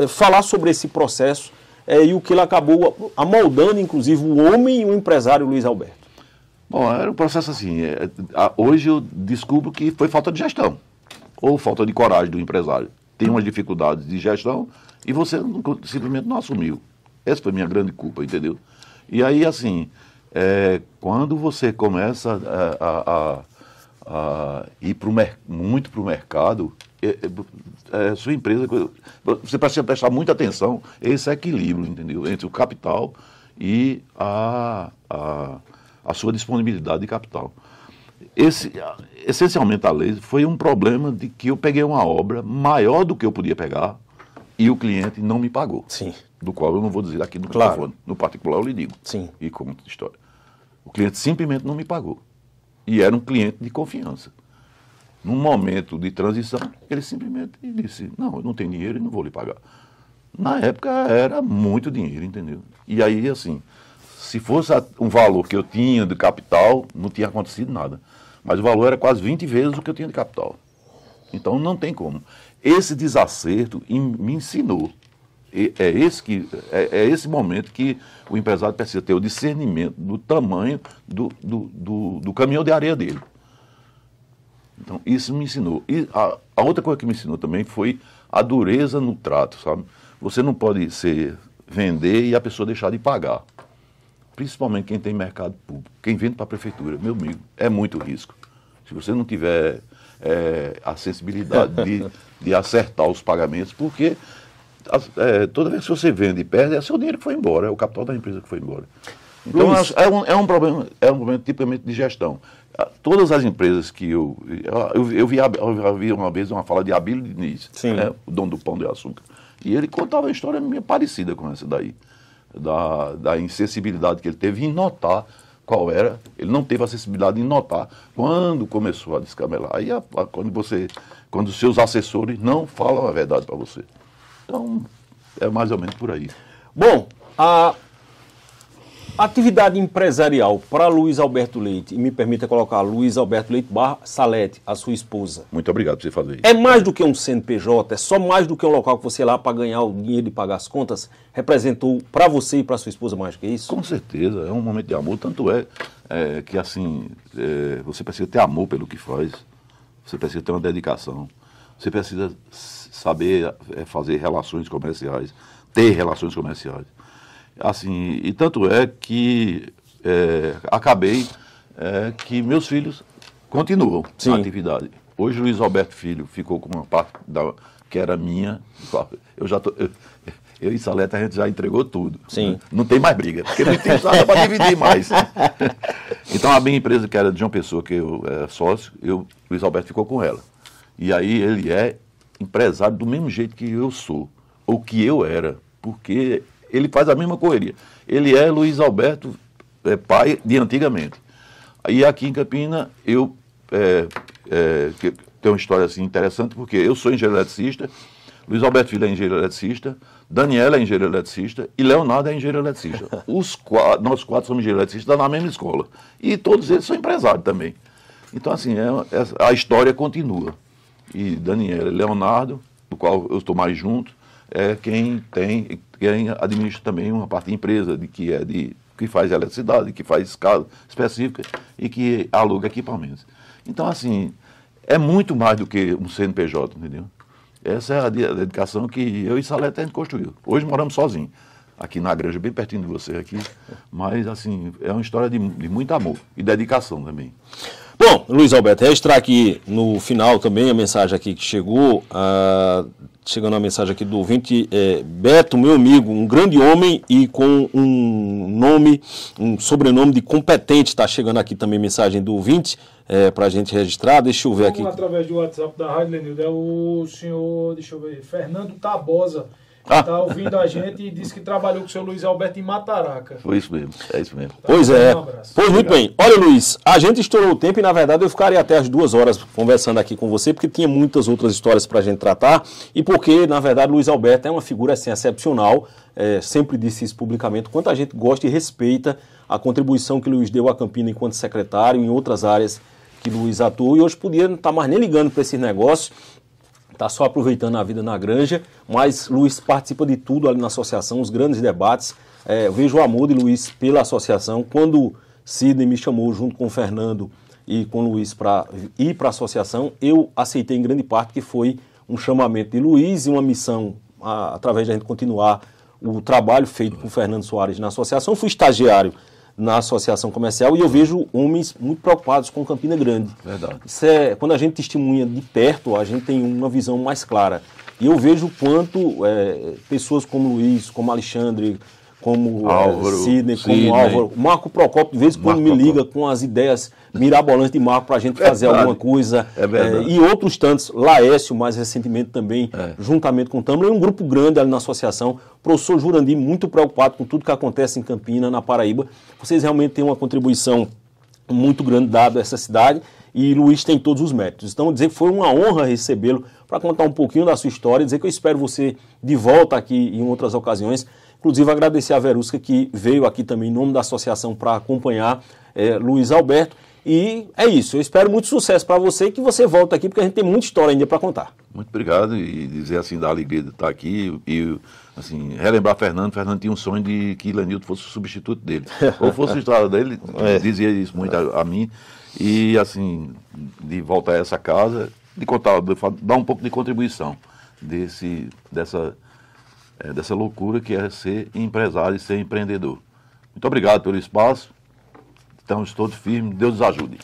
falar sobre esse processo e o que ele acabou amoldando, inclusive, o homem e o empresário Luiz Alberto.
Bom, era um processo assim. Hoje eu descubro que foi falta de gestão ou falta de coragem do empresário. Tem umas dificuldades de gestão e você simplesmente não assumiu. Essa foi a minha grande culpa, entendeu? E aí, assim, quando você começa a ir muito para o mercado, sua empresa, você precisa prestar muita atenção a esse equilíbrio, entendeu? Entre o capital e a sua disponibilidade de capital. Essencialmente, a lei foi um problema de que eu peguei uma obra maior do que eu podia pegar e o cliente não me pagou.
Sim.
Do qual eu não vou dizer aqui no microfone. No particular eu lhe digo.
Sim.
E conto a história. O cliente simplesmente não me pagou. E era um cliente de confiança. Num momento de transição, ele simplesmente disse, não, eu não tenho dinheiro e não vou lhe pagar. Na época era muito dinheiro, entendeu? E aí, assim, se fosse um valor que eu tinha de capital, não tinha acontecido nada. Mas o valor era quase 20 vezes o que eu tinha de capital. Então não tem como. Esse desacerto me ensinou. É esse momento que o empresário precisa ter o discernimento do tamanho do caminhão de areia dele. Então, isso me ensinou. E a outra coisa que me ensinou também foi a dureza no trato, sabe? Você não pode vender e a pessoa deixar de pagar. Principalmente quem tem mercado público. Quem vende para a prefeitura, meu amigo, é muito risco. Se você não tiver a sensibilidade de acertar os pagamentos, porque toda vez que você vende e perde, é seu dinheiro que foi embora, é o capital da empresa que foi embora. Então, é um problema tipicamente de gestão. Todas as empresas que eu vi uma vez uma fala de Abílio Diniz, né, o dono do Pão de Açúcar, e ele contava uma história meio parecida com essa daí, da insensibilidade que ele teve em notar qual era, ele não teve a sensibilidade em notar quando começou a descamelar. Aí quando os seus assessores não falam a verdade para você. Então, é mais ou menos por aí.
Bom, a atividade empresarial para Luiz Alberto Leite, e me permita colocar Luiz Alberto Leite / Salete, a sua esposa.
Muito obrigado por você fazer isso.
É mais do que um CNPJ, é só mais do que um local que você ia lá para ganhar o dinheiro e pagar as contas? Representou para você e para sua esposa mais do que isso?
Com certeza, é um momento de amor, tanto que assim, você precisa ter amor pelo que faz, você precisa ter uma dedicação, você precisa saber fazer relações comerciais, ter relações comerciais. Assim, e tanto é que acabei que meus filhos continuam na atividade. Hoje o Luiz Alberto Filho ficou com uma parte que era minha. Eu e Salete a gente já entregou tudo.
Sim.
Né? Não tem mais briga, porque não tem nada para dividir mais. Então a minha empresa, que era de João Pessoa, que eu era sócio, Luiz Alberto ficou com ela. E aí ele é empresário do mesmo jeito que eu sou, ou que eu era, porque ele faz a mesma correria. Ele é Luiz Alberto, pai de antigamente. Aí aqui em Campina, eu tenho uma história assim interessante, porque eu sou engenheiro eletricista, Luiz Alberto Filho é engenheiro eletricista, Daniela é engenheiro eletricista e Leonardo é engenheiro eletricista. Nós quatro somos engenheiros eletricistas na mesma escola. E todos eles são empresários também. Então, assim, a história continua. E Daniela e Leonardo, do qual eu estou mais junto, é quem administra também uma parte de empresa, que faz eletricidade, que faz escala específica e que aluga equipamentos. Então, assim, é muito mais do que um CNPJ, entendeu? Essa é a dedicação que eu e Salete a gente construiu. Hoje moramos sozinhos, aqui na Granja, bem pertinho de você aqui. Mas, assim, é uma história de muito amor e dedicação também.
Bom, Luiz Alberto, registrar aqui no final também a mensagem aqui que chegou, chegando a mensagem aqui do ouvinte, Beto, meu amigo, um grande homem e com um sobrenome de competente, está chegando aqui também mensagem do ouvinte, para a gente registrar, deixa eu ver aqui.
Através do WhatsApp da Rádio Lenildo, é o senhor, deixa eu ver, Fernando Tabosa, que está ouvindo a gente e disse que trabalhou com o seu Luiz Alberto em Mataraca.
Foi isso mesmo, é isso mesmo.
Pois é. Pois muito bem. Olha, Luiz, a gente estourou o tempo e, na verdade, eu ficaria até as 2 horas conversando aqui com você, porque tinha muitas outras histórias para a gente tratar e porque, na verdade, Luiz Alberto é uma figura assim, excepcional, sempre disse isso publicamente, quanto a gente gosta e respeita a contribuição que Luiz deu à Campina enquanto secretário, em outras áreas que Luiz atua, e hoje podia não estar mais nem ligando para esses negócios, está só aproveitando a vida na Granja, mas Luiz participa de tudo ali na associação, os grandes debates. Eu vejo o amor de Luiz pela associação. Quando Sidney me chamou junto com o Fernando e com o Luiz para ir para a associação, eu aceitei em grande parte que foi um chamamento de Luiz e uma missão, através de a gente continuar o trabalho feito por Fernando Soares na associação. Fui estagiário na associação comercial e eu vejo homens muito preocupados com Campina Grande.
Verdade.
Isso quando a gente testemunha de perto, a gente tem uma visão mais clara. E eu vejo o quanto pessoas como Luiz, como Alexandre, como Sidney, como Álvaro, Marco Procópio, de vez em quando me liga com as ideias mirabolantes de Marco para a gente fazer alguma coisa. E outros tantos, Laércio, mais recentemente também, juntamente com o Tâmara, um grupo grande ali na associação. O professor Jurandir, muito preocupado com tudo que acontece em Campina, na Paraíba. Vocês realmente têm uma contribuição muito grande dada a essa cidade e Luiz tem todos os méritos. Então, dizer que foi uma honra recebê-lo para contar um pouquinho da sua história, dizer que eu espero você de volta aqui em outras ocasiões. Inclusive, agradecer a Verusca, que veio aqui também em nome da associação para acompanhar Luiz Alberto. E é isso. Eu espero muito sucesso para você e que você volte aqui, porque a gente tem muita história ainda para contar.
Muito obrigado. E dizer assim, da alegria de estar aqui e assim, relembrar Fernando. Fernando tinha um sonho de que Lenildo fosse o substituto dele. Ou fosse o estado dele, dizia isso muito a mim. E assim, de voltar a essa casa, de contar, dar um pouco de contribuição dessa loucura que é ser empresário e ser empreendedor. Muito obrigado pelo espaço. Estamos todos firmes. Deus nos ajude.